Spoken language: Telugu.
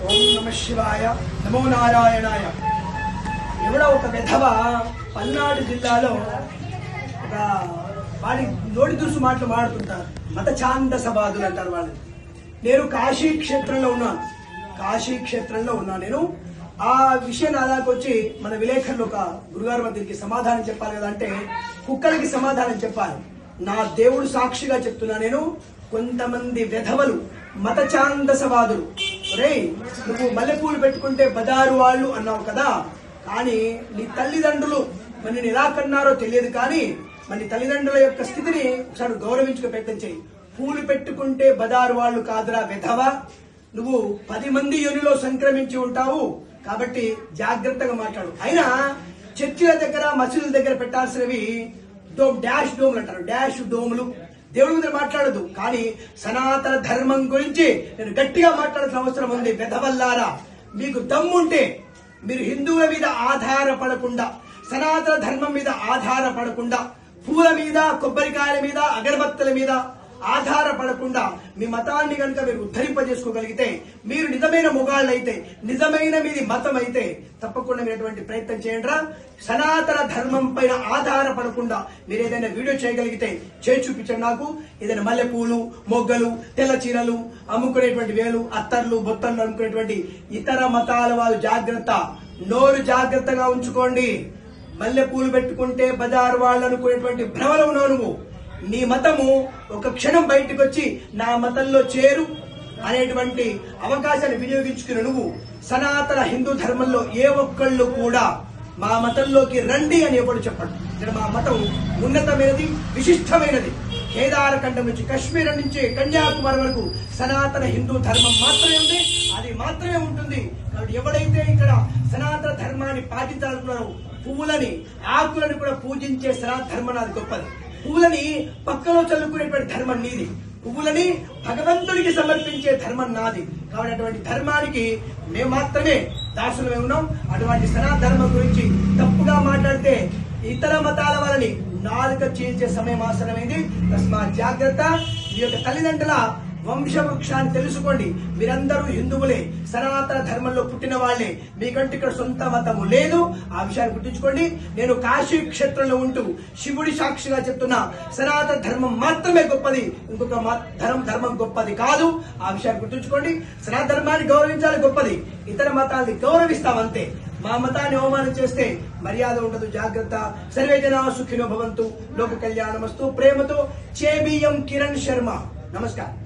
ఓం నమ శివాయ, నమో నారాయణాయ. ఎవడో ఒక విధవ పల్నాడు జిల్లాలో ఒక వాడి నోటి దురుసు మాటలు మాడుతుంటారు. మత ఛాందసవాదులు అంటారు వాళ్ళు. నేను కాశీ క్షేత్రంలో ఉన్నాను. నేను ఆ విషయం అలాగొచ్చి మన విలేకరులు ఒక గురుగారు దీనికి సమాధానం చెప్పాలి కదా అంటే కుక్కలకి సమాధానం చెప్పాలి. నా దేవుడు సాక్షిగా చెప్తున్నా, నేను కొంతమంది విధవలు మత ఛాందసవాదులు, రే నువ్వు మల్లెపూలు పెట్టుకుంటే బజారు వాళ్ళు అన్నావు కదా, కానీ నీ తల్లిదండ్రులు మరి నేను ఎలా కన్నారో తెలియదు, కానీ మరి తల్లిదండ్రుల యొక్క స్థితిని ఒకసారి గౌరవించుకు ప్రయత్నం చేయి. పూలు పెట్టుకుంటే బజారు వాళ్ళు కాదురా విధవ, నువ్వు 10 మంది యోనిలో సంక్రమించి ఉంటావు, కాబట్టి జాగ్రత్తగా మాట్లాడు. అయినా చర్చిల దగ్గర మసీదుల దగ్గర పెట్టాల్సినవి డాష్ డోములు అంటారు, డాష్ డోములు. దేవుడి మీద మాట్లాడదు, కానీ సనాతన ధర్మం గురించి నేను గట్టిగా మాట్లాడాల్సిన అవసరం ఉంది. వెధవల్లారా, మీకు దమ్ముంటే మీరు హిందువుల మీద ఆధారపడకుండా, సనాతన ధర్మం మీద ఆధారపడకుండా, పూల మీద, కొబ్బరికాయల మీద, అగరబత్తుల మీద ఆధారపడకుండా మీ మతాన్ని కనుక మీరు ఉద్ధరింపజేసుకోగలిగితే, మీరు నిజమైన మొగాళ్ళు అయితే, నిజమైన మీది మతం అయితే తప్పకుండా మీరు ఎటువంటి ప్రయత్నం చేయండి. సనాతన ధర్మం పైన ఆధారపడకుండా మీరు ఏదైనా వీడియో చేయగలిగితే చేసి చూపించండి. నాకు ఏదైనా మల్లెపూలు, మొగ్గలు, తెల్ల చీరలు అమ్ముకునేటువంటి వేలు, అత్తర్లు, బొత్తర్లు అమ్ముకునేటువంటి ఇతర మతాల వాళ్ళు జాగ్రత్త, నోరు జాగ్రత్తగా ఉంచుకోండి. మల్లెపూలు పెట్టుకుంటే బజారు వాళ్ళు అనుకునేటువంటి భ్రమలో ఉన్నావు నువ్వు. నీ మతము ఒక క్షణం బయటకు వచ్చి నా మతంలో చేరు అనేటువంటి అవకాశాన్ని వినియోగించుకుని నువ్వు సనాతన హిందూ ధర్మంలో ఏ ఒక్కళ్ళు కూడా మా మతంలోకి రండి అని ఎప్పుడు చెప్పండి. ఇక్కడ మా మతం ఉన్నతమైనది, విశిష్టమైనది. కేదారఖండం నుంచి కశ్మీర్ నుంచి కన్యాకుమారి వరకు సనాతన హిందూ ధర్మం మాత్రమే ఉంది, అది మాత్రమే ఉంటుంది. కాబట్టి ఎవడైతే ఇక్కడ సనాతన ధర్మాన్ని పాటించాలనుకున్నారో పువ్వులని, ఆకులను కూడా పూజించే సనాతన ధర్మం నాది గొప్పది. పువ్వులని పక్కలో చల్లుకునేటువంటి ధర్మం నీది, పువ్వులని భగవంతుడికి సమర్పించే ధర్మం నాది. కాబట్టి అటువంటి ధర్మానికి మేము మాత్రమే దాసులమే ఉన్నాం. అటువంటి సనాతన ధర్మం గురించి తప్పుగా మాట్లాడితే ఇతర మతాల వాళ్ళని నాలుక చీల్చే సమయం ఆసనమైంది. తస్మా జాగ్రత్త. మీ యొక్క తల్లిదండ్రుల వంశవృక్షాన్ని తెలుసుకోండి. మీరందరూ హిందువులే, సనాతన ధర్మంలో పుట్టిన వాళ్లే, మీకంటే ఇక్కడ సొంత మతము లేదు. ఆ విషయాన్ని గుర్తుంచుకోండి. నేను కాశీ క్షేత్రంలో ఉంటూ శివుడి సాక్షిగా చెప్తున్నా, సనాతన ధర్మం మాత్రమే గొప్పది, ఇంకొక ధర్మం గొప్పది కాదు. ఆ విషయాన్ని గుర్తుంచుకోండి. సనాతన ధర్మాన్ని గౌరవించాలి, గొప్పది. ఇతర మతాన్ని గౌరవిస్తామంతే. మా మతాన్ని అవమానం చేస్తే మర్యాద ఉండదు, జాగ్రత్త. సర్వే జనా సుఖినో భవంతు, లోక కళ్యాణమస్తు. ప్రేమతో చేబిఎం కిరణ్ శర్మ. నమస్కారం.